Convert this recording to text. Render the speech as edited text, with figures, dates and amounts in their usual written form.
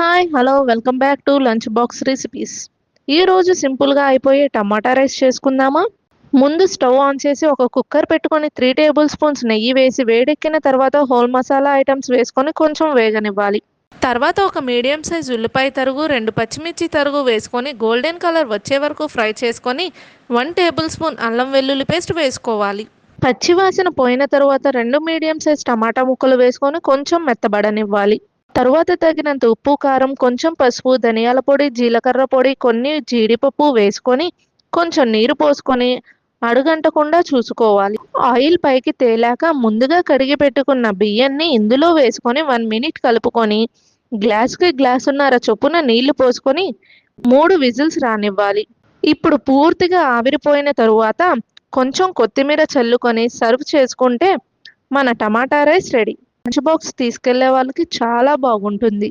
Hi hello welcome back to lunch box recipes. ఈరోజు సింపుల్గా అయిపోయే టమాటా రైస్ చేసుకుందామా? ముందు స్టవ్ ఆన్ చేసి ఒక కుక్కర్ పెట్టుకొని 3 టేబుల్ స్పూన్స్ నెయ్యి వేసి వేడెక్కిన తర్వాత హోల్ మసాలా ఐటమ్స్ వేసుకొని కొంచెం వేగనివ్వాలి. తర్వాత ఒక మీడియం సైజ్ ఉల్లిపాయ తరుగు, 2 పచ్చిమిర్చి తరుగు వేసుకొని గోల్డెన్ కలర్ వచ్చే వరకు ఫ్రై చేసుకొని 1 టేబుల్ స్పూన్ అల్లం వెల్లుల్లి పేస్ట్ వేసుకోవాలి. పచ్చివాసన పోయిన తరువాత 2 మీడియం సైజ్ టమాటా ముక్కలు వేసుకొని కొంచెం మెత్తబడనివ్వాలి. తరువాత తగినంత ఉప్పు, కారం, కొంచెం పసుపు, ధనియాల పొడి, జీలకర్ర పొడి, కొన్ని జీడిపప్పు వేసుకొని కొంచెం నీరు పోసుకొని అడుగంటకుండా చూసుకోవాలి. ఆయిల్ పైకి తేలాక ముందుగా కడిగి పెట్టుకున్న బియ్యాన్ని ఇందులో వేసుకొని 1 మినిట్ కలుపుకొని గ్లాస్కి గ్లాసున్నర చొప్పున నీళ్లు పోసుకొని 3 విజిల్స్ రానివ్వాలి. ఇప్పుడు పూర్తిగా ఆవిరిపోయిన తరువాత కొంచెం కొత్తిమీర చల్లుకొని సర్వ్ చేసుకుంటే మన టమాటా రైస్ రెడీ. లంచ్ బాక్స్ తీసుకెళ్లే వాళ్ళకి చాలా బాగుంటుంది.